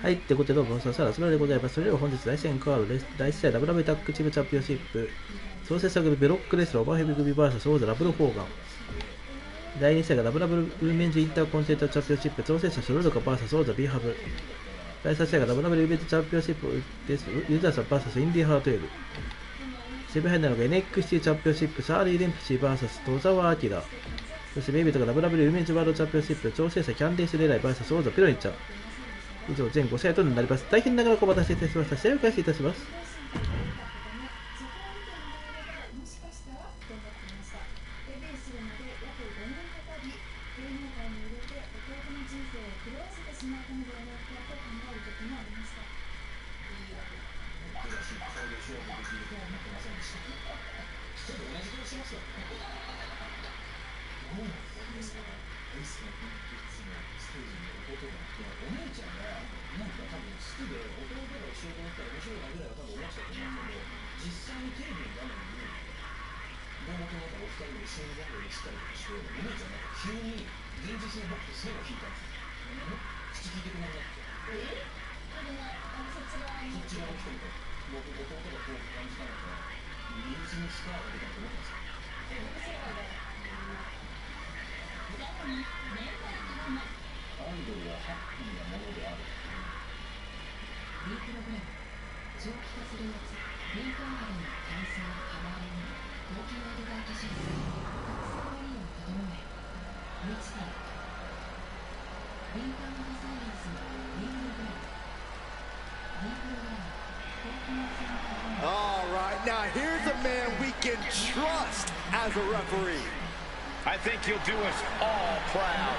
はい、ってことでどうも、さあ、集まりでございます。それでは本日、第1戦カードです。第1試合、WWE タッグチームチャンピオンシップ、創設者組ブロックレスラー、オーバーヘビー組 VS オーザ・ラブル・ホーガン。第2試合が WWE ウィメンズインターコンチネンタルチャンピオンシップ、創設者ショルドカ VS オーザ・ビーハブ。第3試合が WWE ウィメンズチャンピオンシップです。ユダーさん VS インディーハートエル。セミファイナルが NXT チャンピオンシップ、シャーリー・レンプシー VS 戸沢明。そしてメイビーとが WWE ウィメンズワールドチャンピオンシップ、挑戦者キャンディース・レライ VS オーザ・ピロニッチャー。以上、全5試合となります。大変ながらお待たせいたしました。試合を開始いたします。All right, now here's a man we can trust as a referee. I think you'll do us all proud.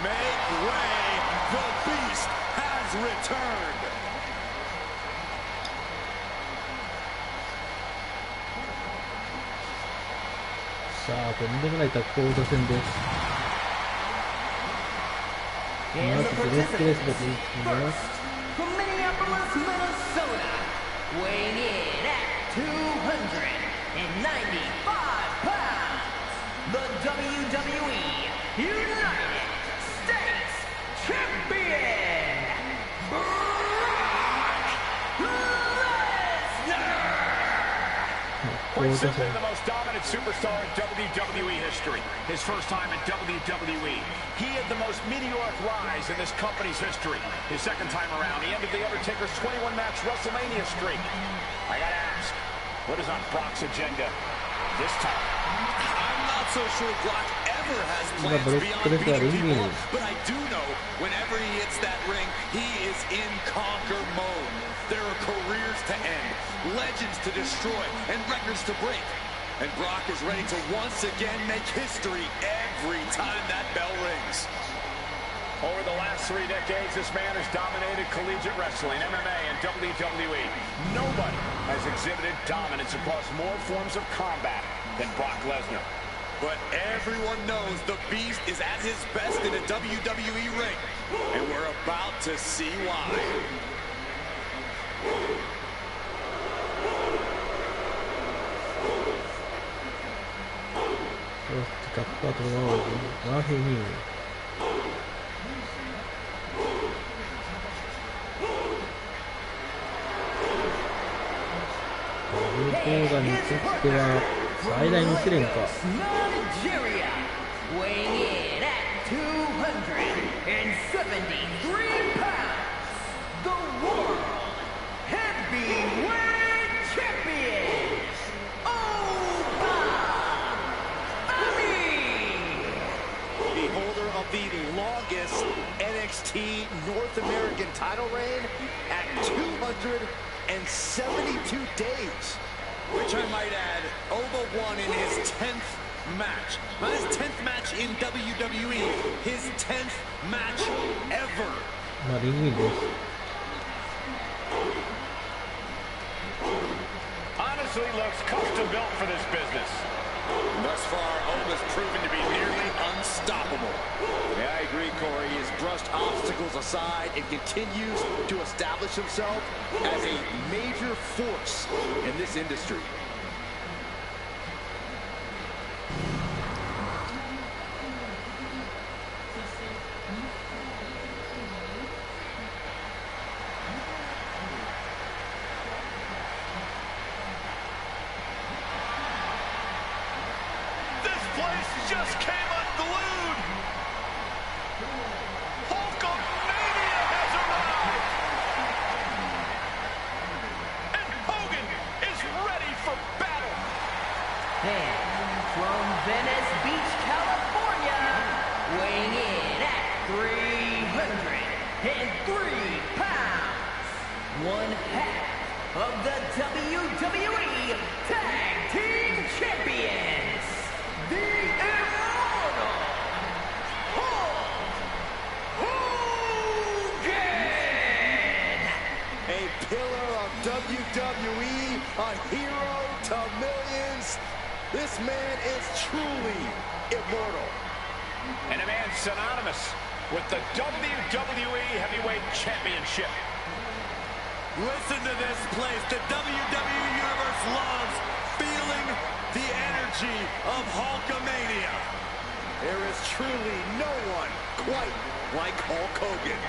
Make way, the beast has returned. さあ、とんでもないタッグ王座戦です。まずブロックレスラーでいきます。weighing in at 295 pounds, the WWE United States Champion, Brock Lesnar! Quite simply the most dominant superstar in WWE history. His first time in WWE. He had the most meteoric rise in this company's history. His second time around, he ended The Undertaker's 21-match WrestleMania streak. I gotta ask, what is on Brock's agenda this time? I'm not so sure Brock ever has plans beyond beating people, but I do know whenever he hits that ring, he is in conquer mode. There are careers to end, legends to destroy, and records to break. And Brock is ready to once again make history every time that bell rings. Over the last 3 decades, this man has dominated collegiate wrestling, MMA, and WWE. Nobody has exhibited dominance across more forms of combat than Brock Lesnar. But everyone knows the Beast is at his best in a WWE ring. And we're about to see why. カッパートのマーフェニーム。ダブルコーガにとっては最大の試練か。The longest NXT North American title reign at 272 days. Which I might add, Oba won in his 10th match. Not his 10th match in WWE, his 10th match ever. Honestly, looks custom built for this business. Thus far, Oba's proven to be nearly unstoppable. Yeah, I agree, Corey. He has brushed obstacles aside and continues to establish himself as a major force in this industry. Just came unglued. Hulkamania has arrived. And Hogan is ready for battle. And from Venice Beach, California, weighing in at 303 pounds, one half of the WWE Tag Team Champions, the Immortal Hulk Hogan! A pillar of WWE, a hero to millions. This man is truly immortal. And a man synonymous with the WWE Heavyweight Championship. Listen to this place. The WWE Universe loves feeling the energy of Hulkamania. There is truly no one quite like Hulk Hogan.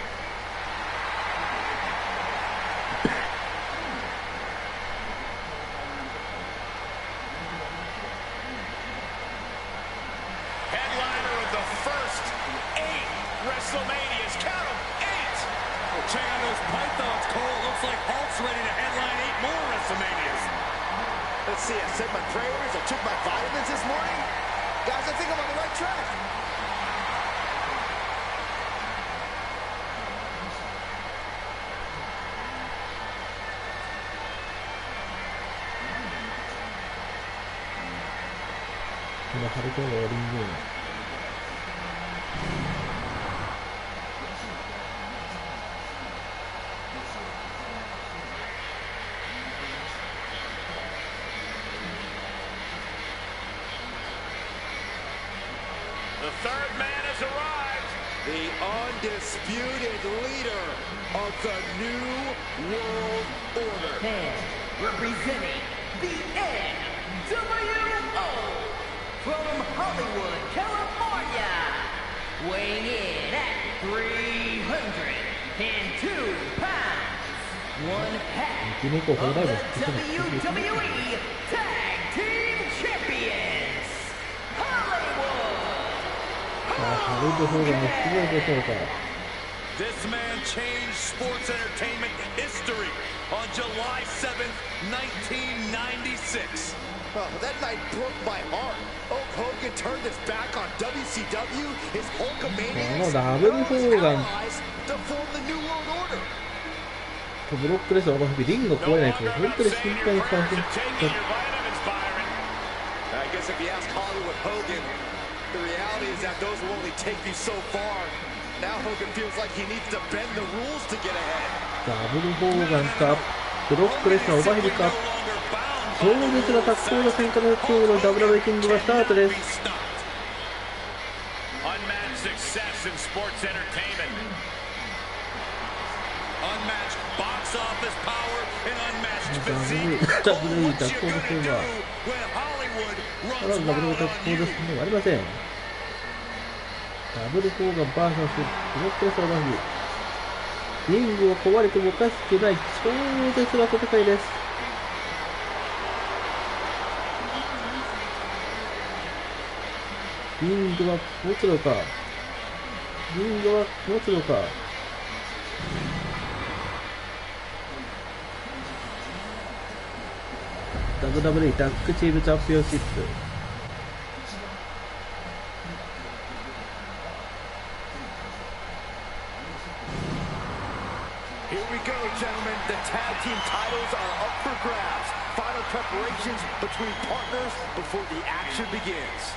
Headliner of the first 8 WrestleManias. Count them, 8! Well, check out those pythons, Cole. Looks like Hulk's ready to headline 8 more WrestleManias. Let's see, I said my prayers, I took my vitamins this morning. Guys, I think I'm on the right track. The third man has arrived. The undisputed leader of the New World Order. And representing the NWO from Hollywood, California, weighing in at 302 pounds, one half of the WWE Tag Team Champions, This man changed sports entertainment history on July 7th, 1996. Oh, that night broke my heart. Hulk Hogan turned his back on WCW, his Hulkamaniacs, allies to form the New World Order. ブロックレスはリングが壊れないから本当に心配に感じる。 I guess if you ask Hollywood Hogan, the reality is that those will only take you so far. Now Hogan feels like he needs to bend the rules to get ahead. ダブルホーガンかブロックレスのオーバーヘビか壮絶なタッグの戦火の今日の WWE キングがスタートです。 Unmatched success in sports entertainment. Unmatched box office power and unmatched physique. WWE What you gonna do when Hollywood ただ runs ダブル wild タッ on ク you? フォーダスではありません。ダブルフォーガン VS ブロックレスラーバンビー。リングは壊れてもおかしくない超絶な戦いです。リングは持つのか、リングは持つのか。WWE タッグチームチャンピオンシップ。Here we go, gentlemen. The tag team titles are up for grabs. Final preparations between partners before the action begins.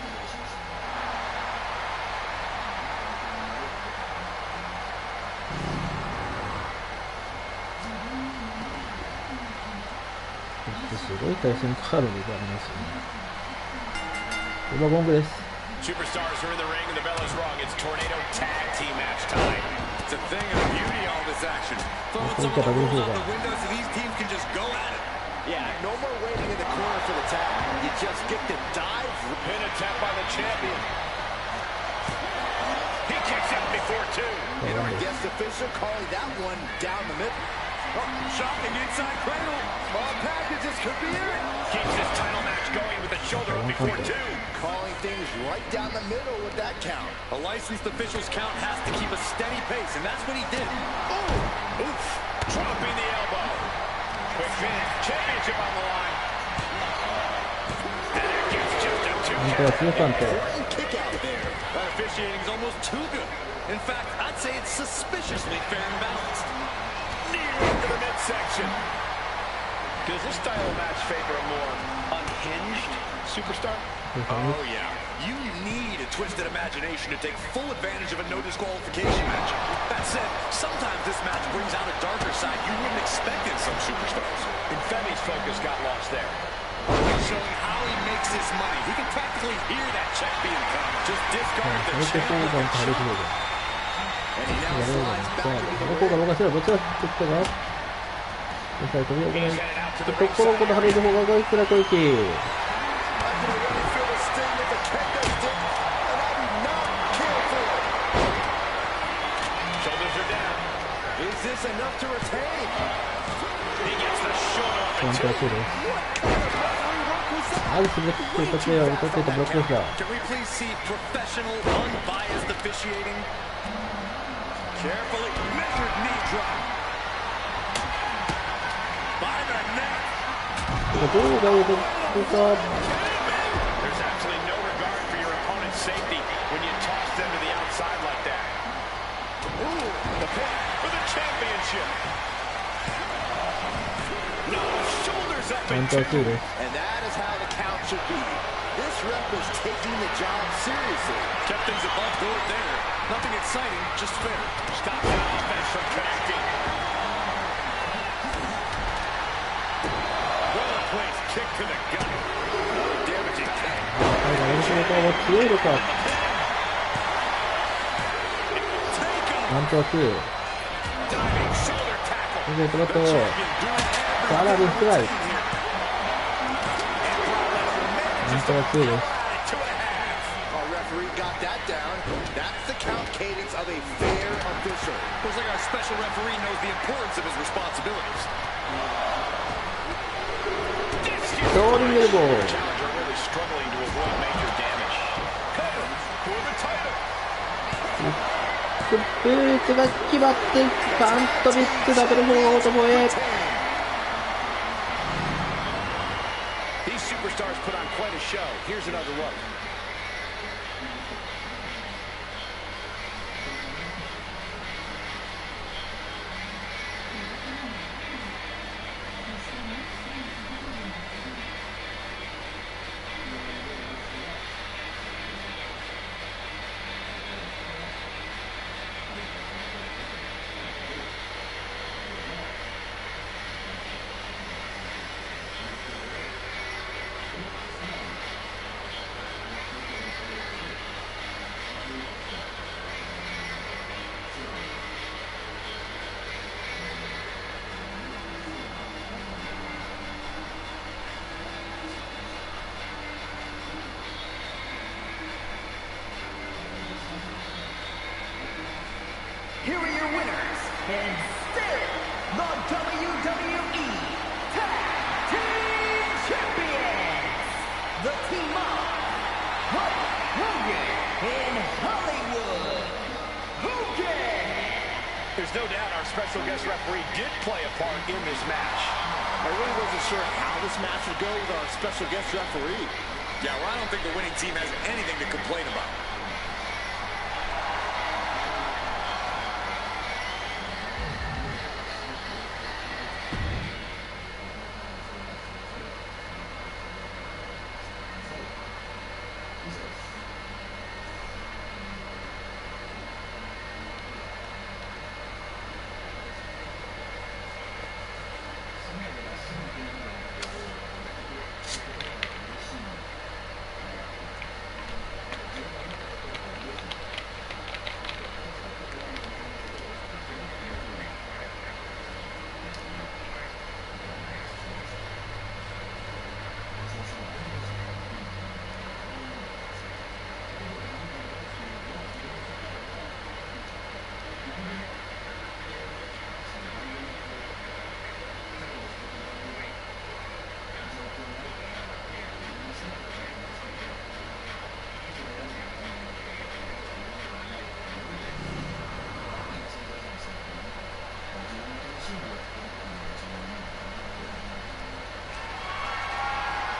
Superstars are in the ring and the bell is rung. It's Tornado Tag Team match time. It's a thing of beauty, all this action. Throwing some of the rules out the window so these teams can just go at it. Yeah, no more waiting in the corner for the tag. You just get the dive. Pin attempt by the champion. He kicks out before two. And our guest official calling that one down the middle. Oh, shocking inside cradle. All packages could be it. Keeps this title match going with the shoulder up before two. Calling things right down the middle with that count. A licensed official's count has to keep a steady pace, and that's what he did. Oh, oof. Dropping the elbow. Quick finish. Championship on the line. And it gets just up to Important kick out there. That officiating is almost too good. In fact, I'd say it's suspiciously fair and balanced. Knee right to the midsection. Does this style of match favor a more unhinged superstar? Oh, yeah. You need a twisted imagination to take full advantage of a no disqualification match. That said, sometimes this match brings out a darker side you wouldn't expect in some superstars. And Femi's focus got lost there. Showing how he makes his money. He can practically hear that check being cut. Just discard the check. And he now slides back into the ring. He's headed out to the ring. I can already feel the sting with the kendo stick, and I do not care for it. Shoulders are down. Is this enough to retain? He gets the shoulder up and two. What kind of referee work was that? Can we please see professional, unbiased officiating? Carefully measured knee drop. By the neck. There's absolutely no regard for your opponent's safety when you toss them to the outside like that. Ooh, the pin for the championship. No, shoulders up and two. And that is how the count should be. This ref was taking the job seriously. Kept things above board there. Nothing exciting, just fair. Stop that offense from connecting. Well-placed kick to the gut. Damaging kick. Diving shoulder tackle. The champion doing everything. Our referee got that down. That's the count cadence of a fair official. Looks like our special referee knows the importance of his responsibilities. Challenger really struggling to avoid major damage. Pin for the title. ブーツが決まってガントリックダブルフォーオートボエ。 These superstars put on quite a show. Here's another look. and still the WWE Tag Team Champions, the team of Hulk Hogan and Hollywood Hogan. There's no doubt our special guest referee did play a part in this match. I really wasn't sure how this match would go with our special guest referee. Yeah, well, I don't think the winning team has anything to complain about.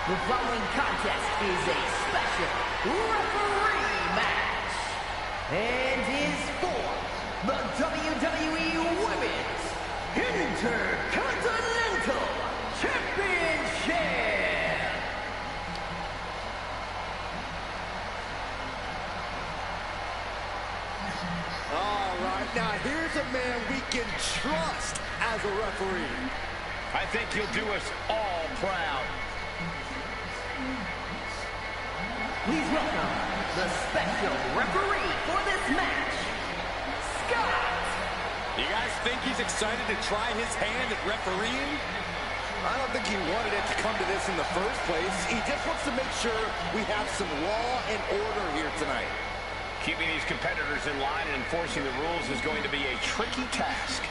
The following contest is a special referee match and is for the WWE Women's Intercontinental Championship. All right, now here's a man we can trust as a referee. I think he'll do us all proud. Please welcome the special referee for this match, Scott. You guys think he's excited to try his hand at refereeing? I don't think he wanted it to come to this in the first place. He just wants to make sure we have some law and order here tonight. Keeping these competitors in line and enforcing the rules is going to be a tricky task.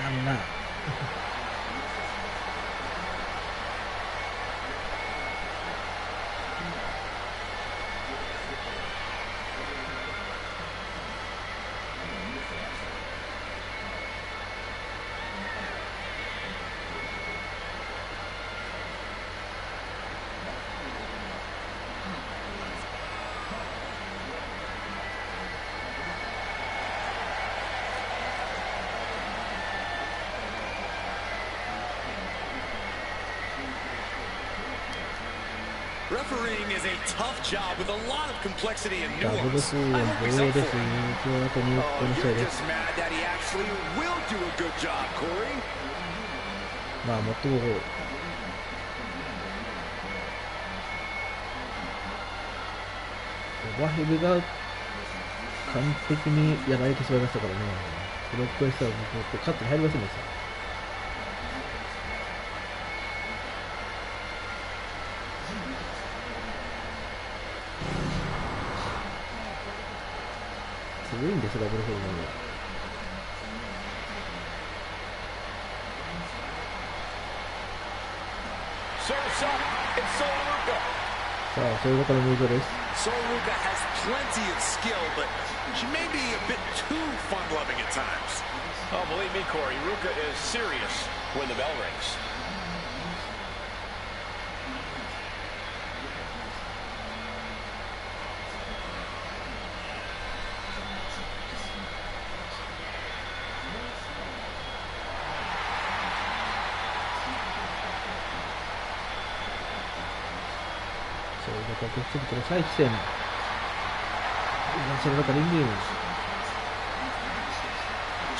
I'm not. Refereeing is a tough job with a lot of complexity and ダブル nuance. スーは I 棒 hope で he's す up ね。 for it. 今日あと20 Oh, 分制 you're です。 just mad that he actually will do a good job, Corey. まあ、最もオーバーヘブが完璧にやられてしまいましたからね。ブロックレスターもカットに入りませんでした。すごいんです、ダブルフォームが。Surf's up. It's Soluka. さあ、それだから入場です。Soluka has plenty of skill, but she may be a bit too fun-loving at times. Oh, believe me, Corey, Ruka is serious when the bell rings.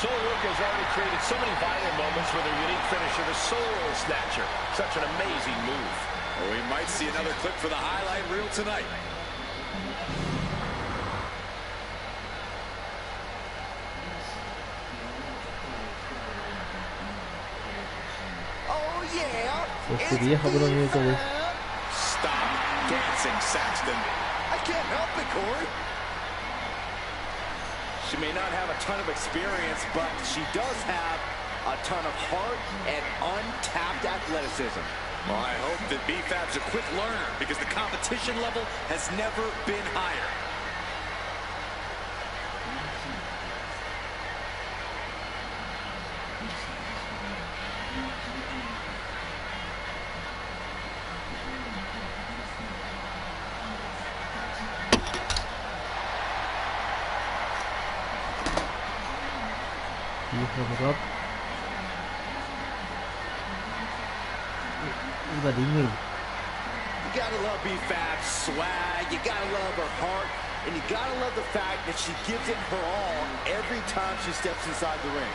So Soluka has already created so many viral moments with her unique finisher, the Soul Snatcher. Such an amazing move. Well, we might see another clip for the highlight reel tonight. Oh, yeah. そしてリアハブの入場です。Stop dancing, Saxton. I can't help it, Corey. She may not have a ton of experience, but she does have a ton of heart and untapped athleticism. Well, I hope that B-Fab's a quick learner because the competition level has never been higher. B-Fab が今リングイン。 You gotta love B-Fab's swag, you gotta love her heart, and you gotta love the fact that she gives it her all every time she steps inside the ring.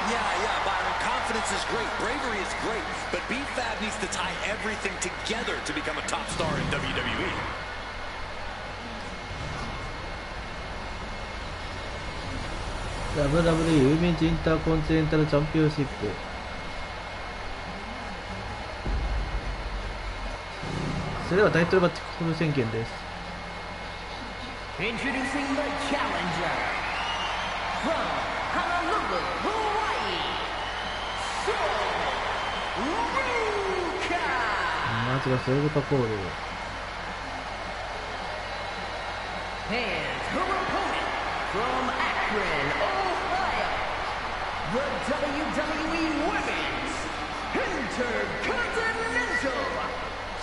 Yeah, Byron, confidence is great, bravery is great, but B-Fab needs to tie everything together to become a top star in WWE. WWE ウィメンズインターコンチネンタルチャンピオンシップ。それではタイトルマッチフル宣言です。 Introducing the challenger from Honolulu, Hawaii, Ruka. まずはソウルパコール。 And her opponent from Akron, Ohio, the WWE Women's Intercontinental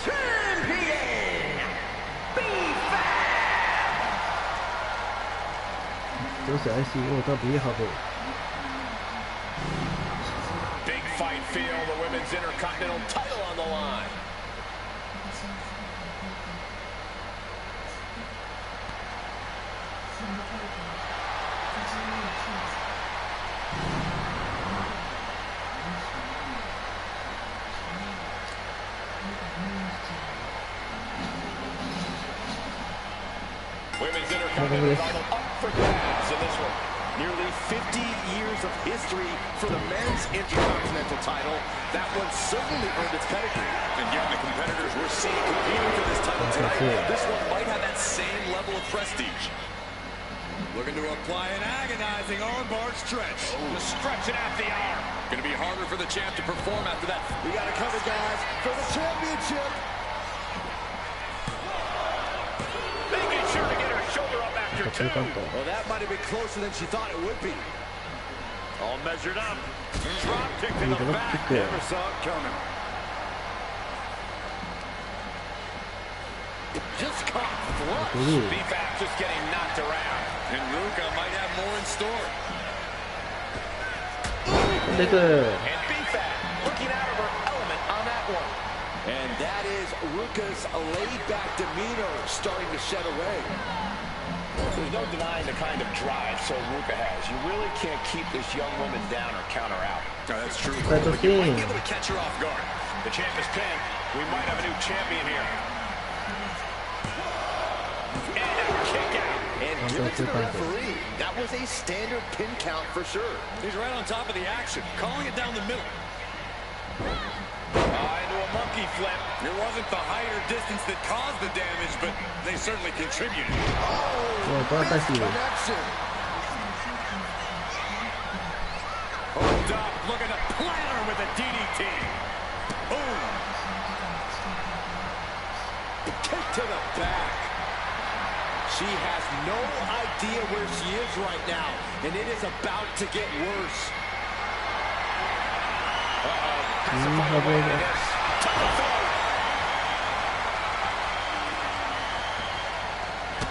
Champion, B-Fab. そして IC 王と B ハブ。 Big fight feel, the Women's Intercontinental title on the line. Women's Intercontinental title up for grabs in this one. Nearly 50 years of history for the men's Intercontinental title. That one certainly earned its pedigree. And given the competitors we're seeing competing for this title tonight, this one might have that same level of prestige. Looking to apply an agonizing armbar stretch. Just stretching out the arm. Going to be harder for the champ to perform after that. We got to cover, guys, for the championship. Making sure to get her shoulder up after two. Well, that might have been closer than she thought it would be. All measured up. Drop kick to the back. Never saw it coming. Just caught flush. B-Fab just getting knocked around. And Ruka might have more in store. And B-Fab looking out of her element on that one. And that is Ruka's laid-back demeanor starting to shed away. There's no denying the kind of drive Ruka has. You really can't keep this young woman down or count her out. Oh, that's true. That's But okay. you might be able to catch her off guard. The champ is pinned. We might have a new champion here. And a kick out. And give it to the referee. That was a standard pin count for sure. He's right on top of the action, calling it down the middle. Into a monkey flip. It wasn't the height or distance that caused the damage, but they certainly contributed. Connection. Hooked up, looking to platter with a DDT. Boom. Kick to the back. She has no idea where she is right now, and it is about to get worse. Has to find a way to this. To the throat.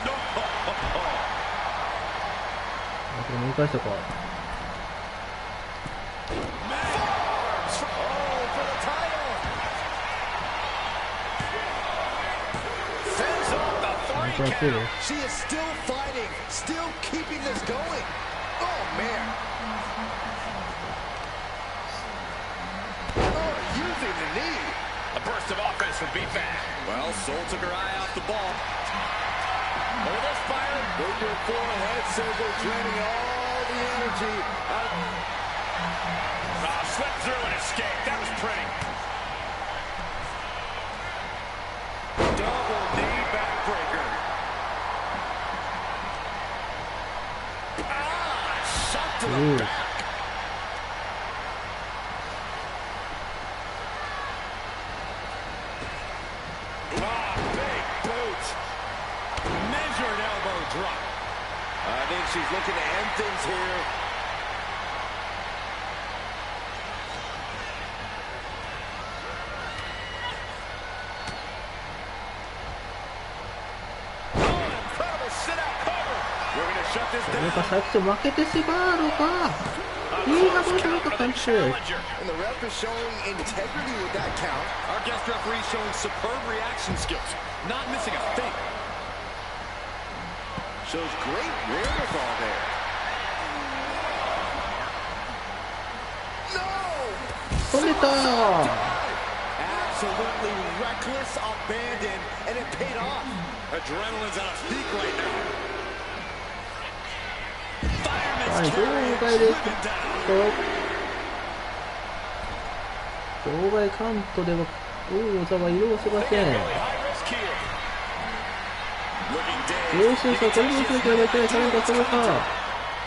No. これもう一回したか。 Forbes. For the title. Sends off the 3 count. She is still fighting, still keeping this going. Oh, man. Oh, using the knee. A burst of offense from B-Fab. Well, Soul took her eye off the ball. Oh, this fire. With your forehead circle, draining all the energy. Slipped through and escaped. That was pretty. Double knee backbreaker. I think she's looking to end things here. Oh, incredible sit-out cover. We're going to shut this down. なんか最初負けてしまうのか。いいがどうしようか感じ。 And the ref is showing integrity with that count. Our guest referee showing superb reaction skills, not missing a thing. Shows great wherewithal there. No! 飛んでた。 Absolutely reckless abandon, and it paid off. Adrenaline's at a peak right now. はい、 Fireman's 場 carry 外です。 driven down. 場外カウントでは王座は移動しません。 Looking 優秀さを取り戻さなければいけないチャレンジがするか。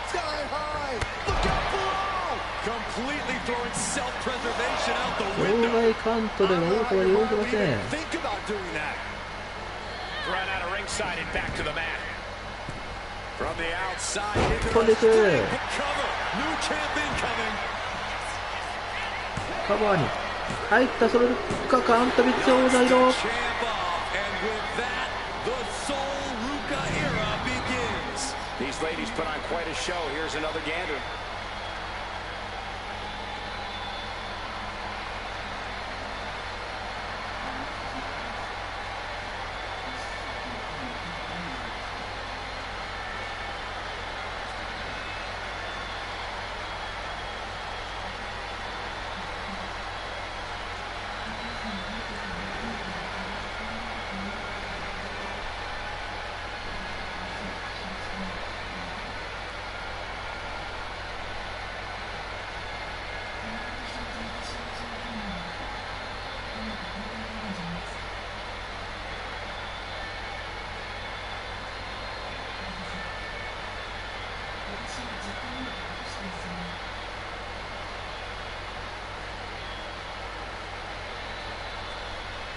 Sky high! Look out below! completely throwing self-preservation out the 場 window. 外カウントでは王座は移動しません。 Think about doing that. Run out of ringside and back to the mat. From the outside into 飛んでいく。 the cover. New champion coming. カバーに入ったそれかカウントビッチ王座移動。 Champ off, and with that, the Soul Ruka era begins. These ladies put on quite a show. Here's another gander.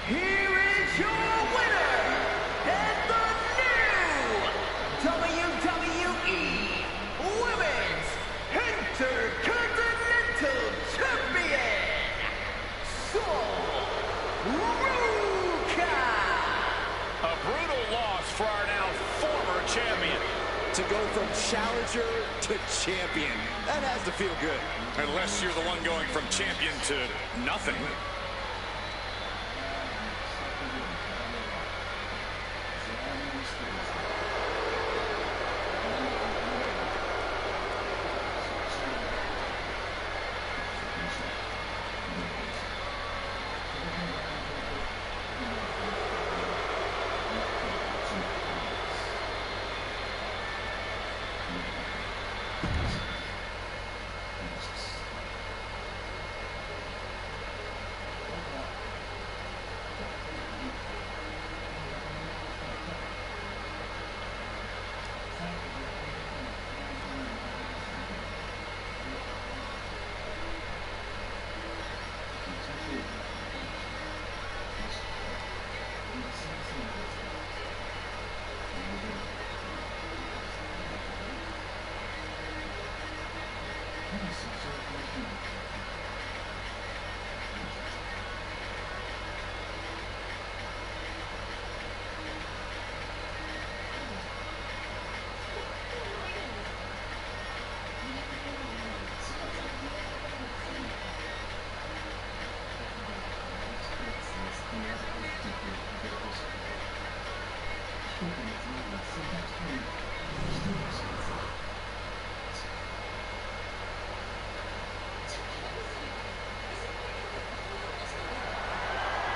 Here is your winner, and the new WWE Women's Intercontinental Champion, Soul Ruka. A brutal loss for our now former champion. To go from challenger to champion. That has to feel good. Unless you're the one going from champion to nothing.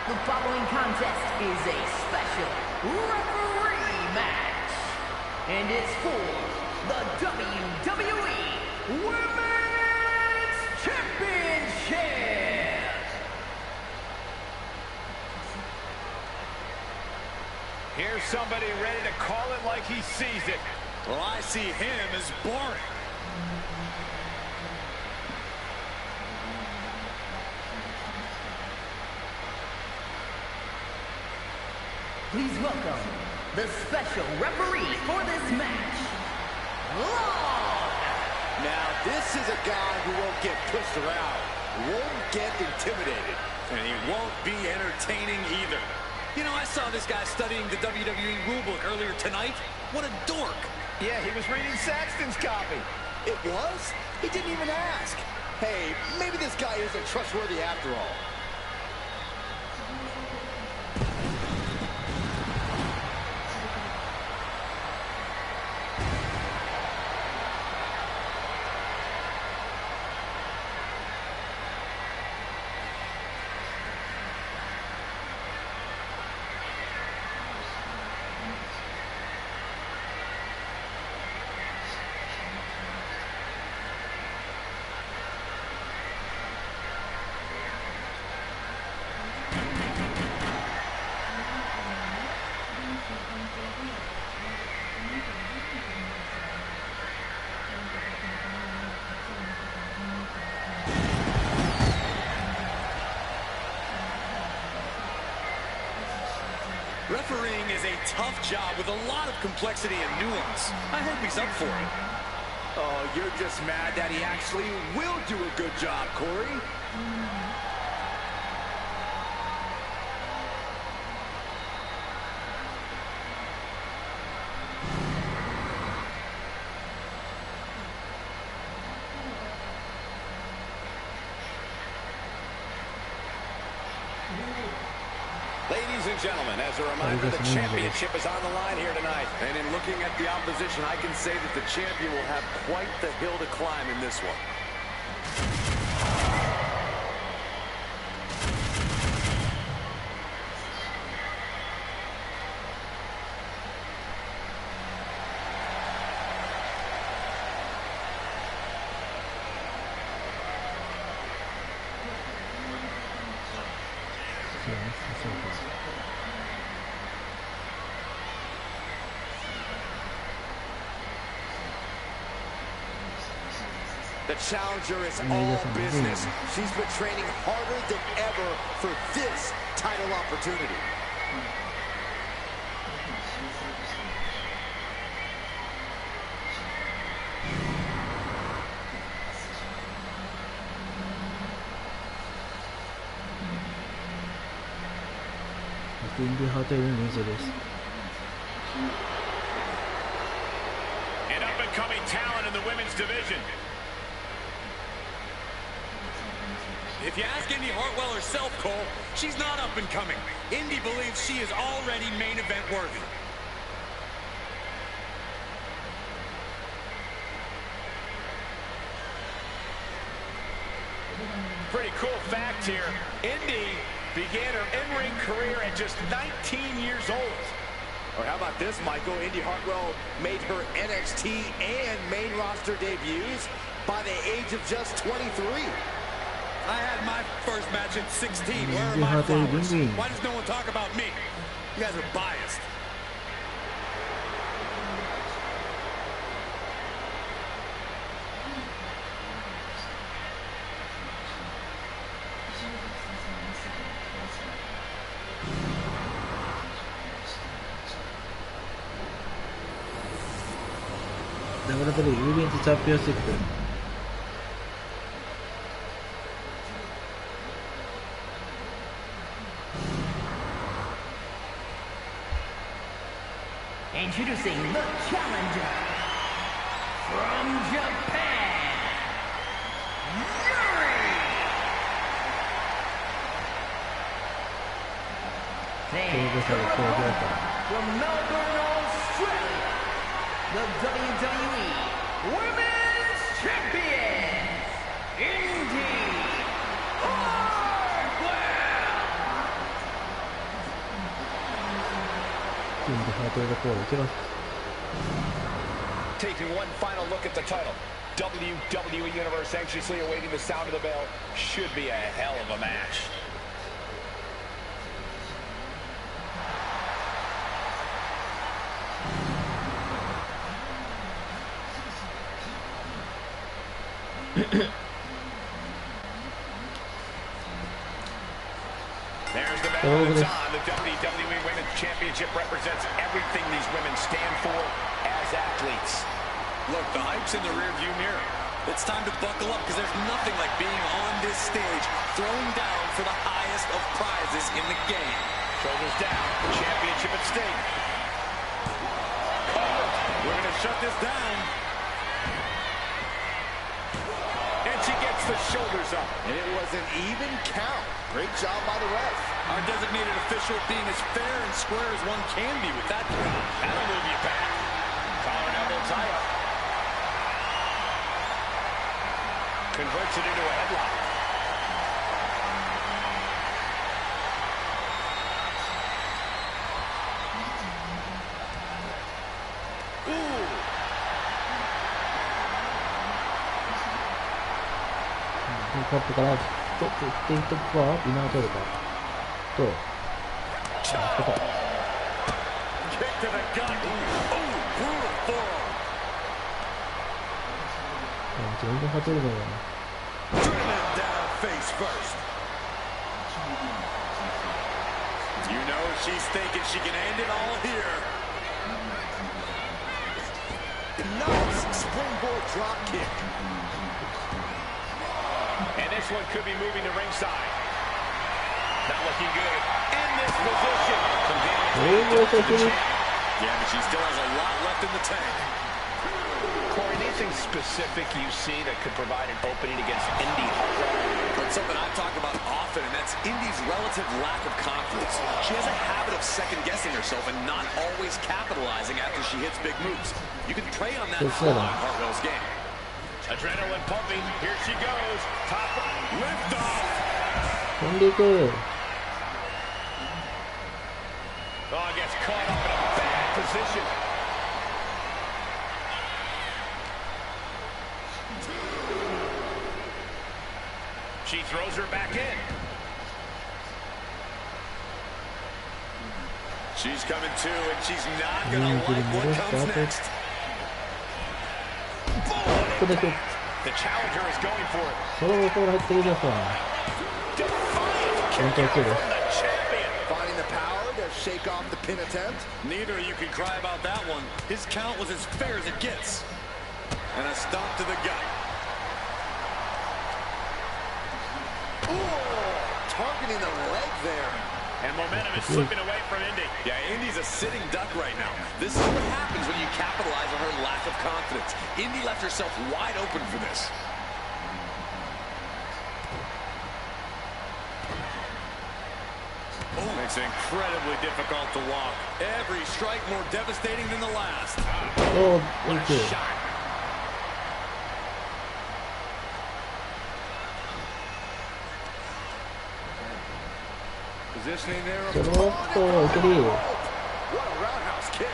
The following contest is a special referee match, and it's for the WWE Women's Championship. Here's somebody ready to call it like he sees it. Well, I see him as boring. Please welcome the special referee for this match, Long. Now, this is a guy who won't get pushed around, won't get intimidated, and he won't be entertaining either. You know, I saw this guy studying the WWE rulebook earlier tonight. What a dork. Yeah, he was reading Saxton's copy. It was? He didn't even ask. Hey, maybe this guy isn't trustworthy after all. Refereeing is a tough job with a lot of complexity and nuance. I hope he's up for it. Oh, you're just mad that he actually will do a good job, Corey. Ladies and gentlemen, as a reminder, the championship is on the line here tonight. And in looking at the opposition, I can say that the champion will have quite the hill to climb in this one. The challenger is all business. She's been training harder than ever for this title opportunity. An up-and-coming talent in the women's division. If you ask Indy Hartwell herself, Cole, she's not up and coming. Indy believes she is already main event worthy. Pretty cool fact here. Indy began her in-ring career at just 19 years old. Or how about this, Michael? Indy Hartwell made her NXT and main roster debuts by the age of just 23. I had my first match at 16. Where are my flowers? Why does no one talk about me? You guys are biased. WWE Women's Championship Introducing the challenger from Japan, Yuri. From Melbourne, Australia, the WWE Women's Champion, Indy Hartwell. Taking one final look at the title. WWE Universe anxiously awaiting the sound of the bell. Should be a hell of a match. There's the bell and it's on. The WWE Women's Championship represents everything these women stand for as athletes. Look, the hype's in the rearview mirror. It's time to buckle up because there's nothing like being on this stage, throwing down for the highest of prizes in the game. Shoulders down, championship at stake. We're going to shut this down. And she gets the shoulders up. And it was an even count. Great job by the ref. Our designated official being as fair and square as one can be with that. That'll move you back. Collar and elbow tie up. Converts it into a headlock. Ooh.カップから取っていくとこは今が取るかと、Kick to the gut. Ooh, brutal forearm. 全然勝てるのよね。 Driven down face first. You know she's thinking she can end it all here. Nice springboard drop kick. And this one could be moving to ringside. Not looking good. In this position. Some damage. Yeah, but she still has a lot left in the tank. Corey, anything specific you see that could provide an opening against Indy Hartwell? It's something I've talked about often, and that's Indy's relative lack of confidence. She has a habit of second-guessing herself and not always capitalizing after she hits big moves. You can prey on that flaw in Hartwell's game. Adrenaline pumping. Here she goes. Top lift off. 飛んでいく。 Oh, gets caught up in a bad position. She throws her back in. She's coming too, and she's not going to like what comes next. The challenger is going for it. そのまま入ってるじゃん。 Defiant kick from the champion. Finding the power to shake off the pin attempt. Neither of you can cry about that one. His count was as fair as it gets. And a stomp to the gut. Ooh, targeting the leg there. And momentum is slipping away from Indy. Yeah, Indy's a sitting duck right now. This is what happens when you capitalize on her lack of confidence. Indy left herself wide open for this. Oh, makes it incredibly difficult to walk. Every strike more devastating than the last. Oh, What a okay. shot. Positioning there. ちょろっといける。 What a roundhouse kick.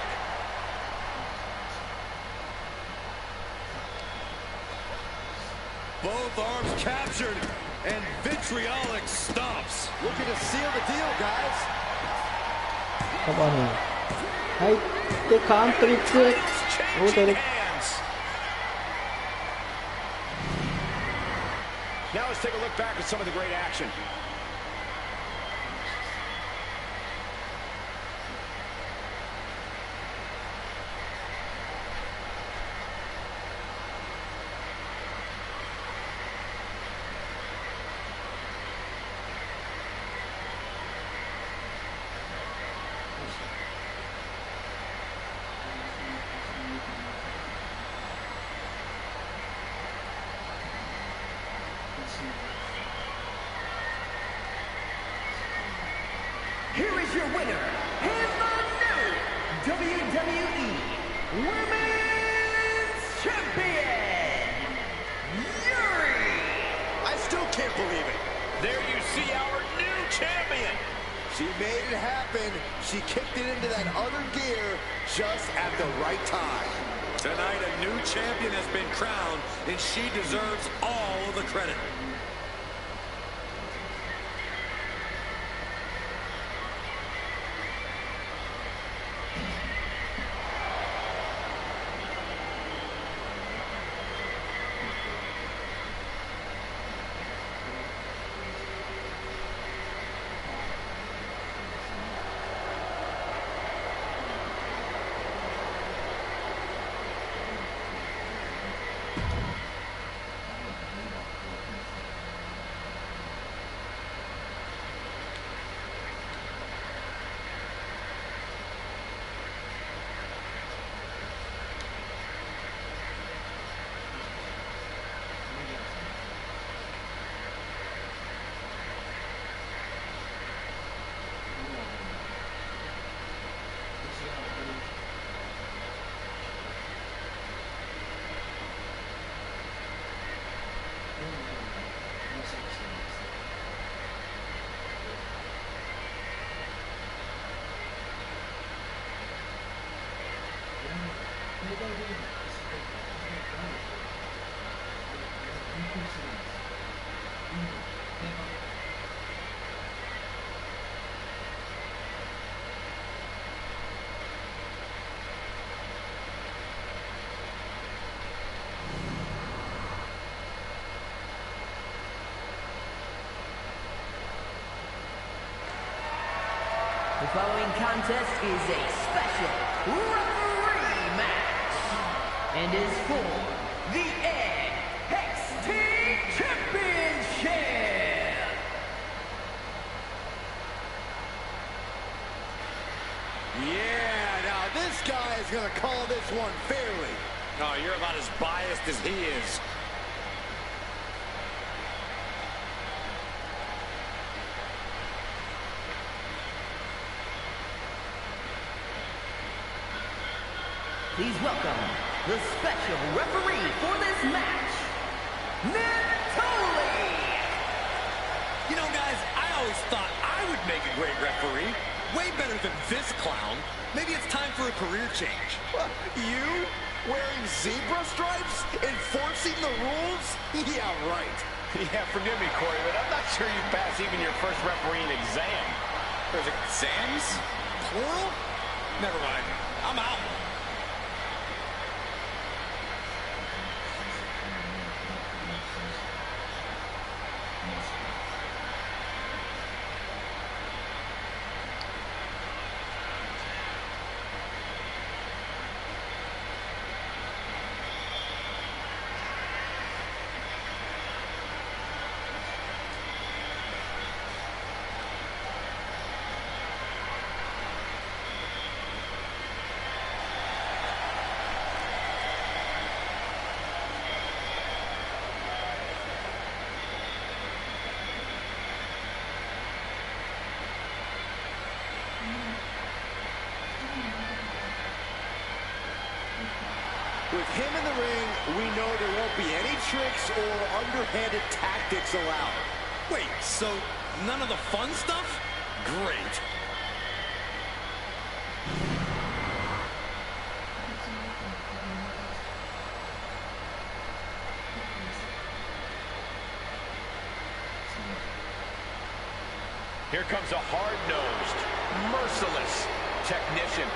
Both arms captured, and vitriolic stomps. Looking to seal the deal, guys. カバーに入ってカウントリップ。お取る。 Hands. Now let's take a look back at some of the great action. Here is your winner, and the new WWE Women's Champion, Yuri! I still can't believe it. There you see our new champion. She made it happen. She kicked it into that other gear just at the right time. Tonight, a new champion has been crowned, and she deserves all of the credit. The following contest is a special referee match and is for the NXT Championship. Yeah, now this guy is going to call this one fairly. No, you're about as biased as he is. Please welcome the special referee for this match, Natoli. You know, guys, I always thought I would make a great referee. Way better than this clown. Maybe it's time for a career change. You wearing zebra stripes? Enforcing the rules? Yeah, right. Yeah, forgive me, Corey, but I'm not sure you pass even your first refereeing exam. There's exams? Plural? Never mind. I'm out. With him in the ring, we know there won't be any tricks or underhanded tactics allowed. Wait, so none of the fun stuff? Great. Here comes a hard-nosed, merciless technician.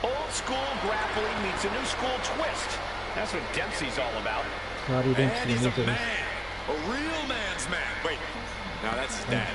Old school grappling meets a new school twist. That's what Dempsey's all about. And he's a man. A real man's man. Wait, no, that's his dad.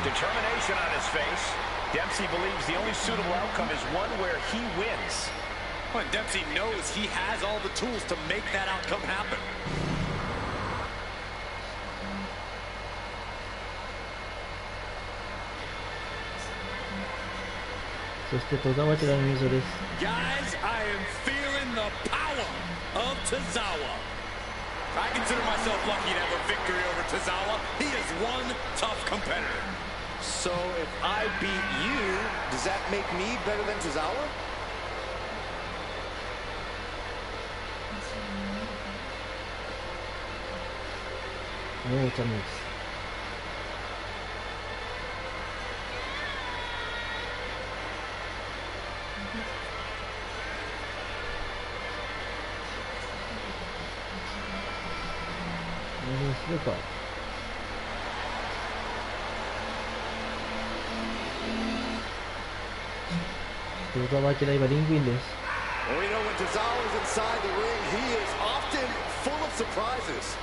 Determination on his face. Dempsey believes the only suitable outcome is one where he wins. Well, Dempsey knows he has all the tools to make that outcome happen. そして戸沢寺の入場です。 Guys, I am feeling the power of Tozawa. I consider myself lucky to have a victory over Tozawa. He is one tough competitor. So if I beat you, does that make me better than Tozawa? No chance. Super. Tozawa Akira今リングインです。 Well, we know when Tozawa's inside the ring, he is often full of surprises.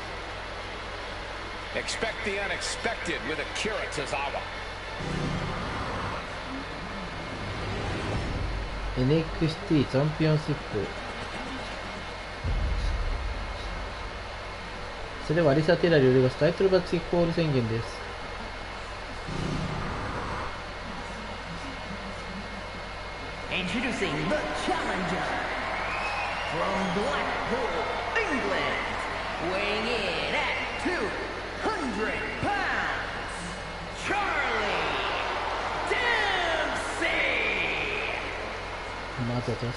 Expect the unexpected with Akira Tozawa. NXT チャンピオンシップ。それはアリサ・テラリよりがタイトルマッチコール宣言です。Introducing the challenger from Blackpool, England, weighing in at 200 pounds,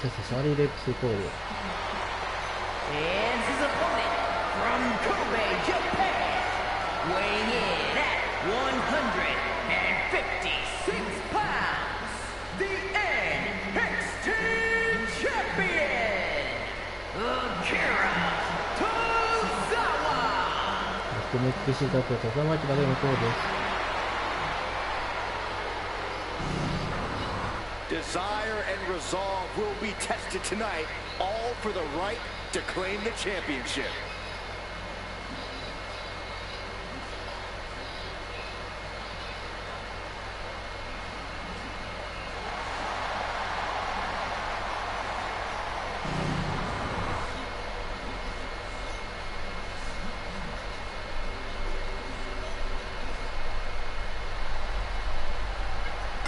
そしてシャーリー・レックス・コール。And his opponent from Kobe, Japan, weighing in at 156 pounds, the NXT champion, Akira Tozawa. 白熱騎士だと風間明でのコールです。Desire and resolve will be tested tonight, all for the right to claim the championship.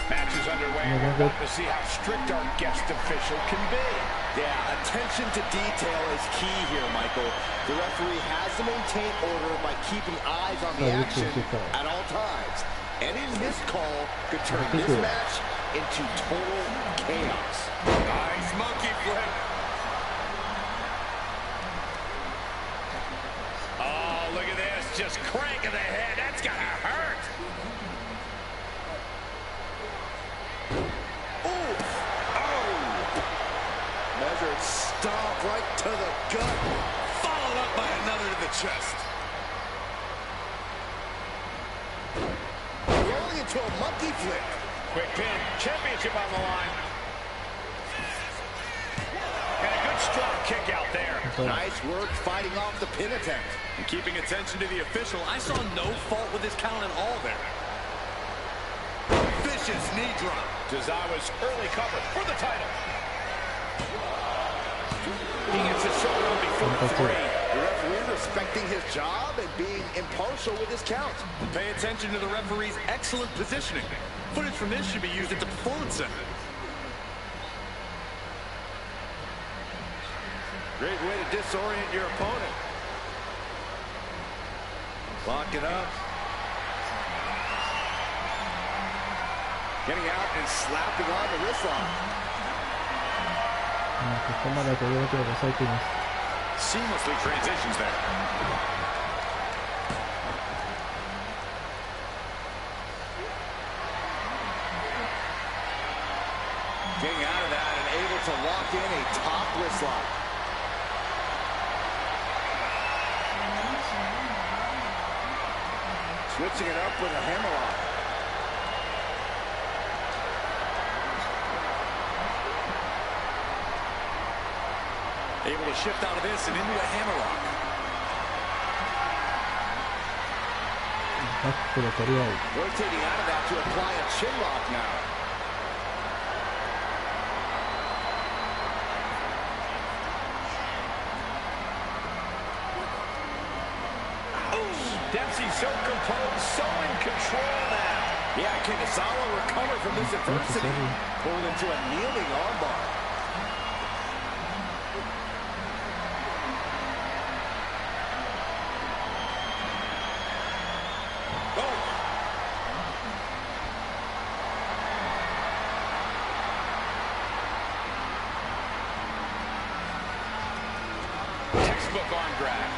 Match is underway, and we're about to see how strict our guest official can be. Yeah, attention to detail is key here, Michael. The referee has to maintain order by keeping eyes on the action at all times. Any missed call could turn this match into total chaos. Nice monkey flip. Oh, look at this. Just cranking the head. That's gotta hurt. Measured stomp right to the gut, Followed up by another to the chest. rolling into a monkey flip. Quick pin. Championship on the line. And a good strong kick out there. Nice work fighting off the pin attempt. And keeping attention to the official, I saw no fault with his count at all there. Vicious knee drop. Tozawa's early cover for the title. He gets his shoulder before the three. The referee respecting his job and being impartial with his count. Pay attention to the referee's excellent positioning. Footage from this should be used at the Performance Center. Great way to disorient your opponent. Lock it up. Getting out and slapping on the wrist lock. ここまでと要求が抑えています。 Seamlessly transitions there. Getting out of that and able to lock in a top wrist lock. Switching it up with a hammerlock. Able to shift out of this and into a hammerlock. バックで取り合い。 Rotating out of that to apply a chin lock now. Dempsey so composed, so in control now. Yeah, can Tozawa recover from this adversity? Pulled into a kneeling armbar. Textbook arm grab.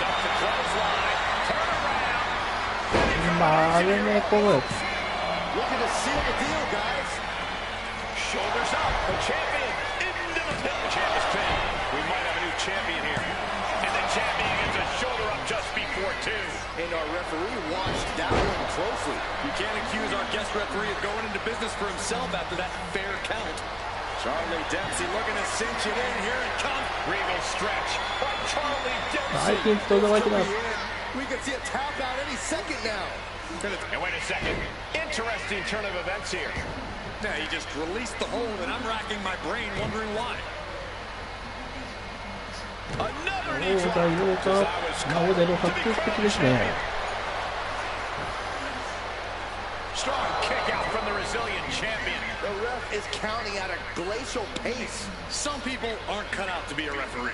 Up the clothesline. Turn around. まあ、上に込む。 Looking to seal the deal, guys. Shoulders up. The champion into the pin. The champ is pinned. We might have a new champion here. And the champion gets a shoulder up just before two. And our referee watched that one closely. You can't accuse our guest referee of going into business for himself after that fair count. Charlie Dempsey looking to cinch it in. Here it comes. Regal stretch by Charlie 相 Dempsey. 手に届いてます。 We can see a tap out any second now. And wait a second. Interesting turn of events here. Yeah, he just released the hold, and I'm racking my brain wondering why. Another 王 knee 座 drop. いるのか。まあ、王座の確定的ですね。 Strong kick out from the resilient champion. The ref is counting at a glacial pace. Some people aren't cut out to be a referee.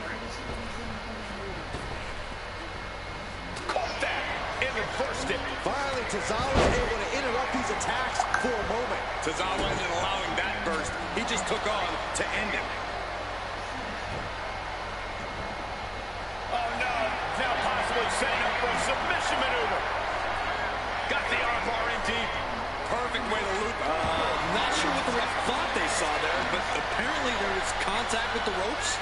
Caught that in the reversed it. Finally, Tozawa was able to interrupt these attacks for a moment. Tozawa isn't allowing that burst. He just took on to end it. Oh no, now possibly setting up for a submission maneuver. Got the armbar in deep. Perfect way to loop. Not sure what the ref thought they saw there, but apparently there was contact with the ropes.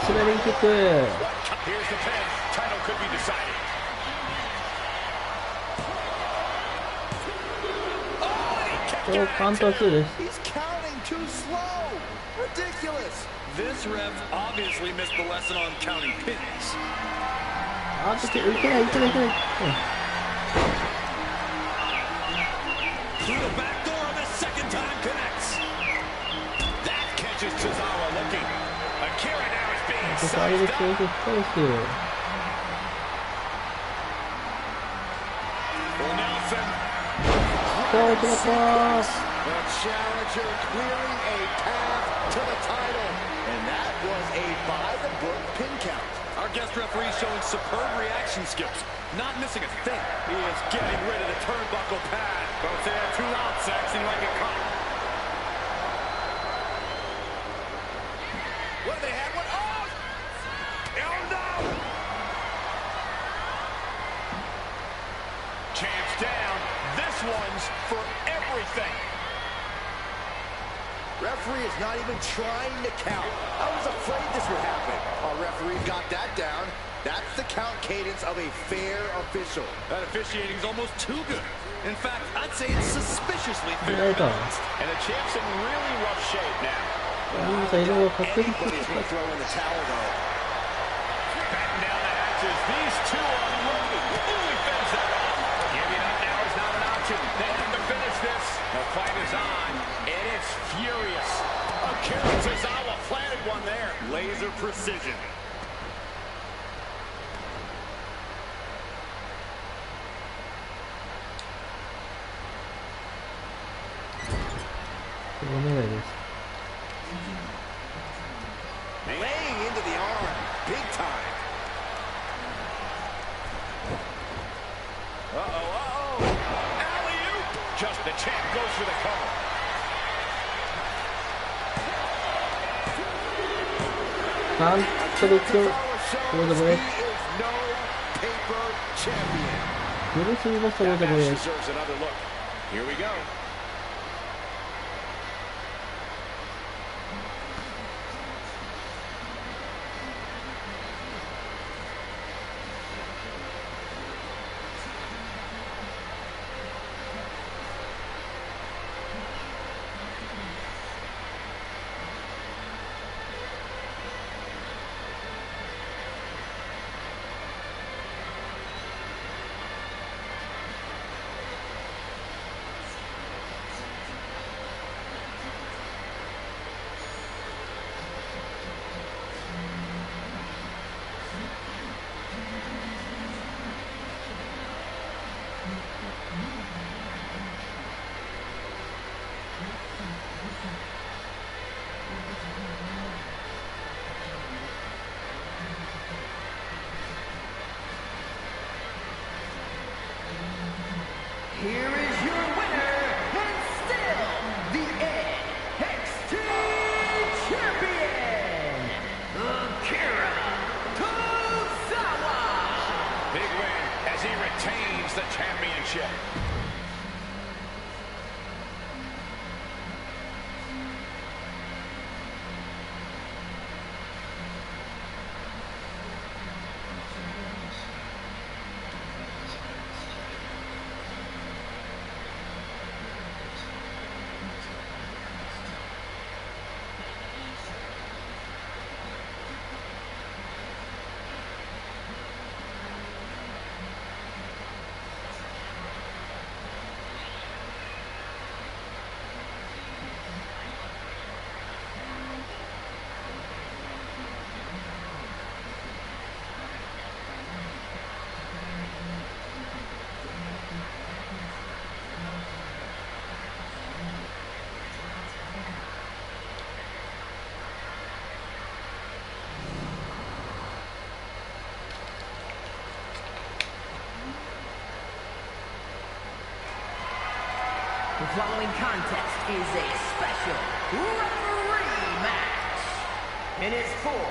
スライディングキック。 Here's the pin. Title could be decided. Oh, カウント2です。 He's counting too slow. Ridiculous. This ref obviously missed the lesson on counting pins. あ、いけない、いけない、いけない。Through the back door, the second time connects. That catches Tozawa looking. Akira now is being ここアイレ sized ス up. エーススパイス。 Well, Nelson. さあ、決まったー。 The challenger clearing a path to the title. And that was a by-the-book pin count. Our guest referee showing superb reaction skills, not missing a thing. He is getting rid of the turnbuckle pad. Don't say that too loud, Saxon. You might get caught. What do they have? What? Oh! Oh, no! Champ's down. This one's for everything. Referee is not even trying to count. I was afraid this would happen. Our referee got that down. That's the count cadence of a fair official. That officiating is almost too good. In fact, I'd say it's suspiciously fair. 意外だ。 And the champ's in really rough shape now. リングさん、いろいろ確認 Anybody's gonna throw in the towel, though. Batten down the hatches. These two are loaded. Ooh, he fends that off. Giving up now is not an option. They have to finish this. The fight is on, and it's furious. Akira Tozawa planted one there. Laser precision. Laying into the arm, big time. Uh-oh. Alley-oop. Just the champ goes for the cover. Tozawa Shows he is no paper champion. 許しました That ね、こ match れ。 deserves another look. Here we go. Here is your winner, and still the NXT Champion, Akira Tozawa. Big win as he retains the championship. The following contest is a special referee match. And it's for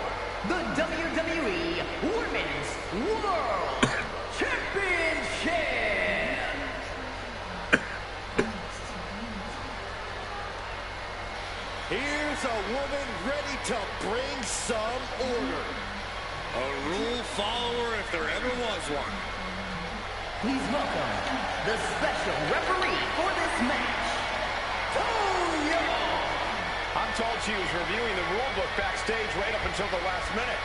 the WWE Women's World Championship. Here's a woman ready to bring some order. A rule follower if there ever was one. Please welcome the special referee for this match, Toyo. I'm told she was reviewing the rule book backstage right up until the last minute.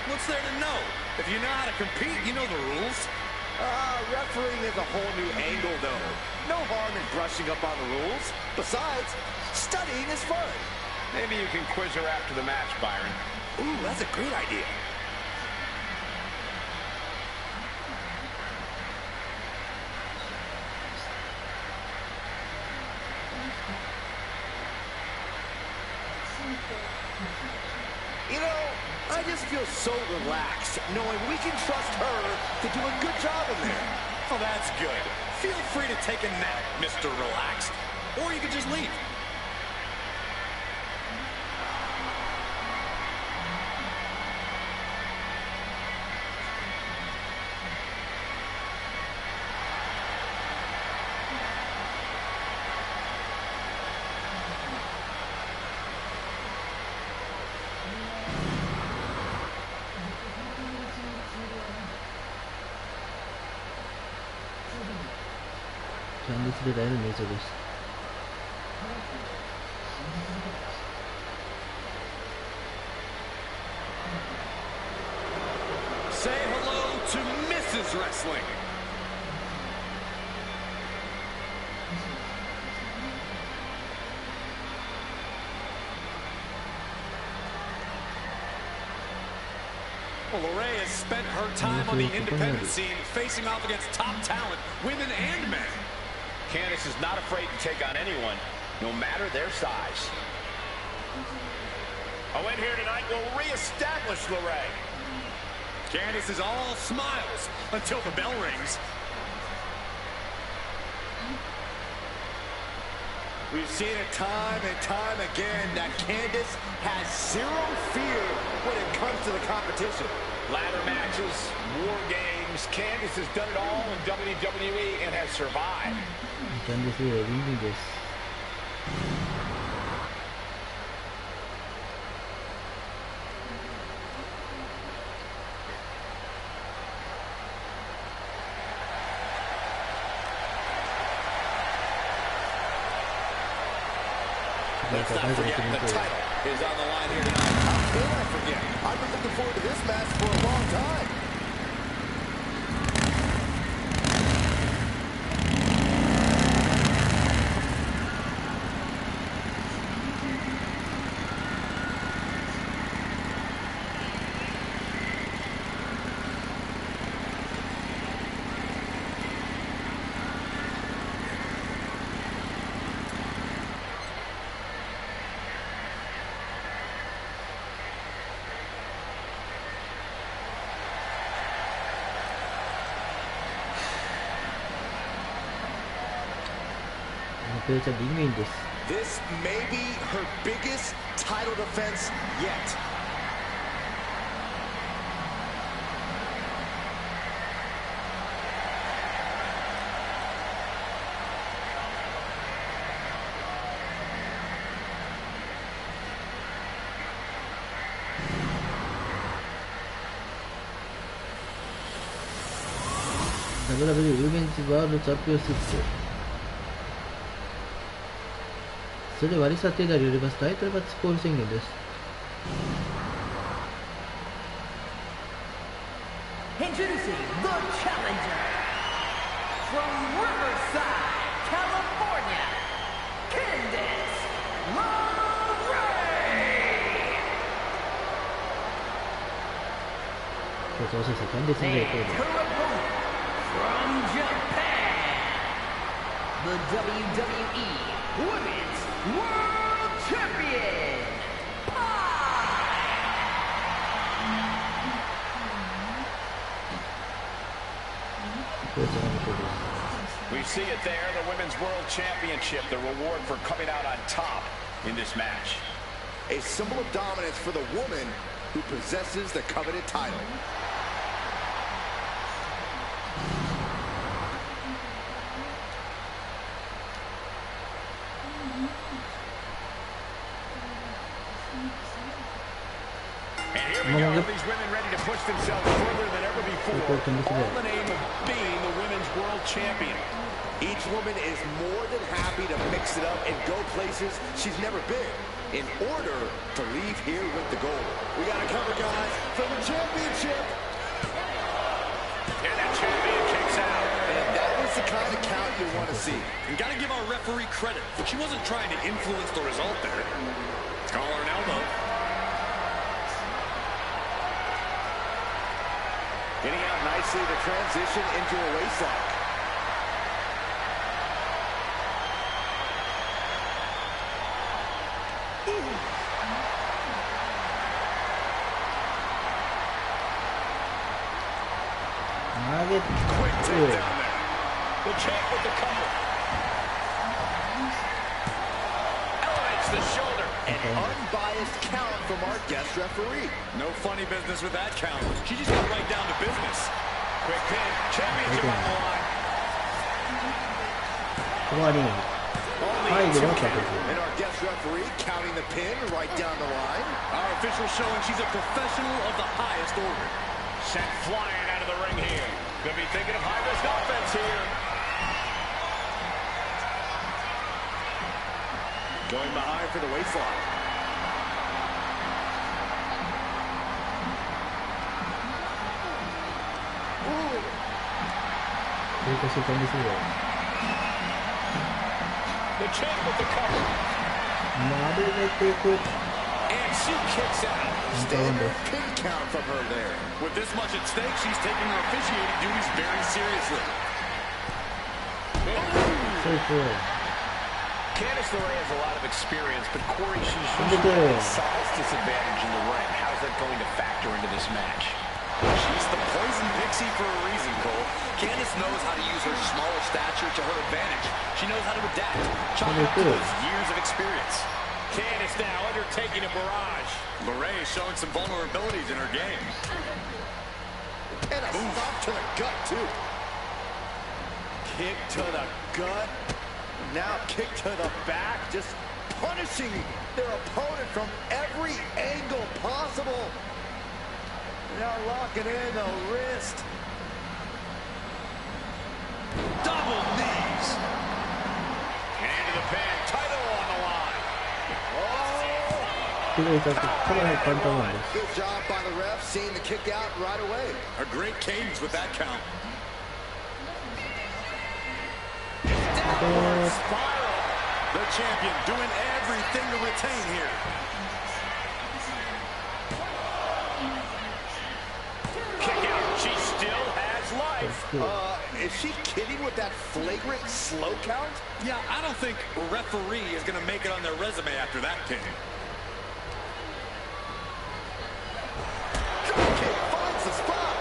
What's there to know? If you know how to compete, you know the rules. Refereeing is a whole new angle, though. No harm in brushing up on the rules. Besides, studying is fun. Maybe you can quiz her after the match, Byron. Ooh, that's a great idea. You know, I just feel so relaxed knowing we can trust her to do a good job in there. Oh, that's good. Feel free to take a nap, Mr. Relaxed. Or you could just leave. Say hello to Mrs. Wrestling. Well, Lorraine has spent her time on the independent scene facing off against top talent, women and men. Candice is not afraid to take on anyone, no matter their size. A win here tonight will reestablish Lorraine. Candice is all smiles until the bell rings. We've seen it time and time again that Candice has zero fear when it comes to the competition. Ladder matches, war games, Candice has done it all in WWE and has survived. Let's not forget the title is on the line here tonight. How can I forget? I've been looking forward to this match for a long time. This may be her biggest title defense yet. WWE Women's World Championship それで割り査定がよりますタイトルマッチコール宣言です。Introducing the challenger from Riverside, California, Candice LeRae. 挑戦者キャンディス・レイコー Her opponent from Japan, the WWE Women's World Champion, Pi. こちらのことです。We see it there, the Women's World Championship, the reward for coming out on top in this match. A symbol of dominance for the woman who possesses the coveted title. And here we go, these women ready to push themselves further than ever before, all in the name of being the Women's World Champion. Each woman is more than happy to mix it up and go places she's never been in order to leave here with the gold. We got to cover, guys, for the championship. And that champion kicks out. And that was the kind of count you want to see. And got to give our referee credit. She wasn't trying to influence the result there. Collar and elbow. Getting out nicely to transition into a waistlock. Quick takedown there. The champ with the cover. Elevates the shoulder. An unbiased count from our guest referee. No funny business with that count. She just got right down to business. Quick pin. Championship on the line. And our guest referee counting the pin right down the line. Our official showing she's a professional of the highest order. Sent flying out of the ring here. Could be thinking of high-risk offense here. Going behind for the waistlock. The champ with the cover. And she kicks out. Standard pin count from her there. With this much at stake, she's taking her officiating duties very seriously. Candice LeRae has a lot of experience, but Corey, she's usually a size disadvantage in the ring. How's that going to factor into this match? She's the poison pixie for a reason, Cole. Candice knows how to use her smaller stature to her advantage. She knows how to adapt. Chalk up to those years of experience. Candice now undertaking a barrage. LeRae is showing some vulnerabilities in her game. And a stop to the gut, too. Kick to the gut. Now kick to the back. Just punishing their opponent from every angle possible. Now locking in the wrist. Double knees. And into the pin. Title on the line. Good job by the ref, seeing the kick out right away. A great cadence with that count. Downward spiral. The champion doing everything to retain here. Kick out. She still has life. Is she kidding with that flagrant slow count? Yeah, I don't think a referee is going to make it on their resume after that pin. Kick finds the spot.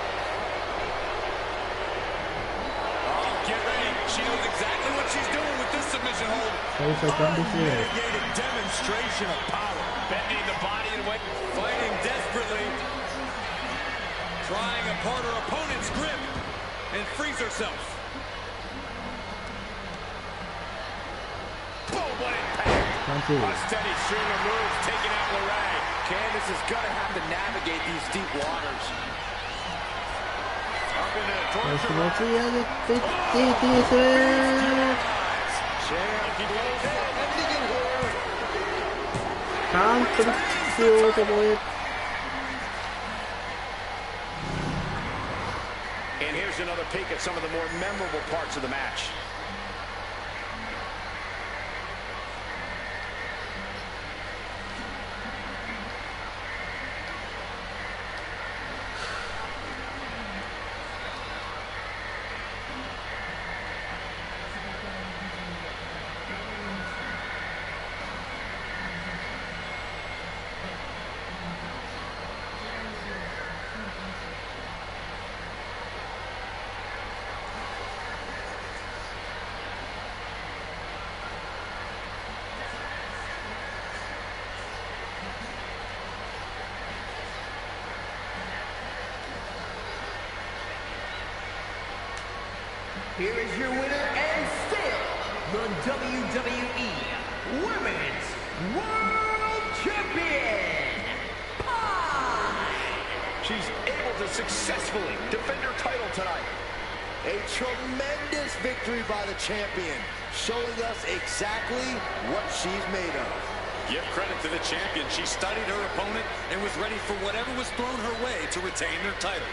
Oh, get ready. She knows exactly what she's doing with this submission hold. Unmitigated demonstration of power. Bending the body and weight. Fighting desperately. Prying apart her opponent's grip. And frees herself. Boom, what impact. A steady stream of moves taking out LeRae. Candice is going to have to navigate these deep waters. Up into the torture. And here's another peek at some of the more memorable parts of the match. Here is your winner and still the WWE Women's World Champion, She's able to successfully defend her title tonight. A tremendous victory by the champion, showing us exactly what she's made of. Give credit to the champion. She studied her opponent and was ready for whatever was thrown her way to retain her title.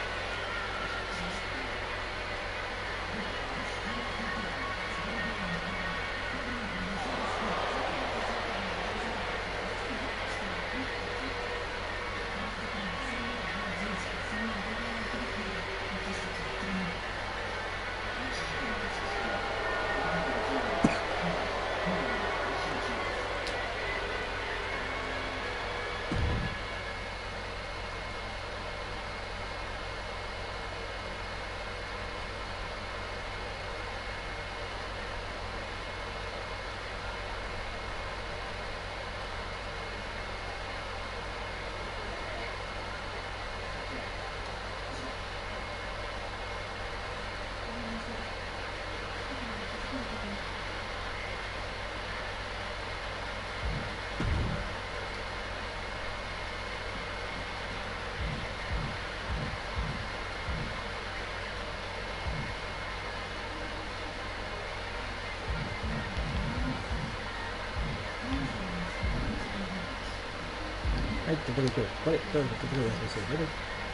はい、ここで今日、これ、どうぞ、ここでお願いします。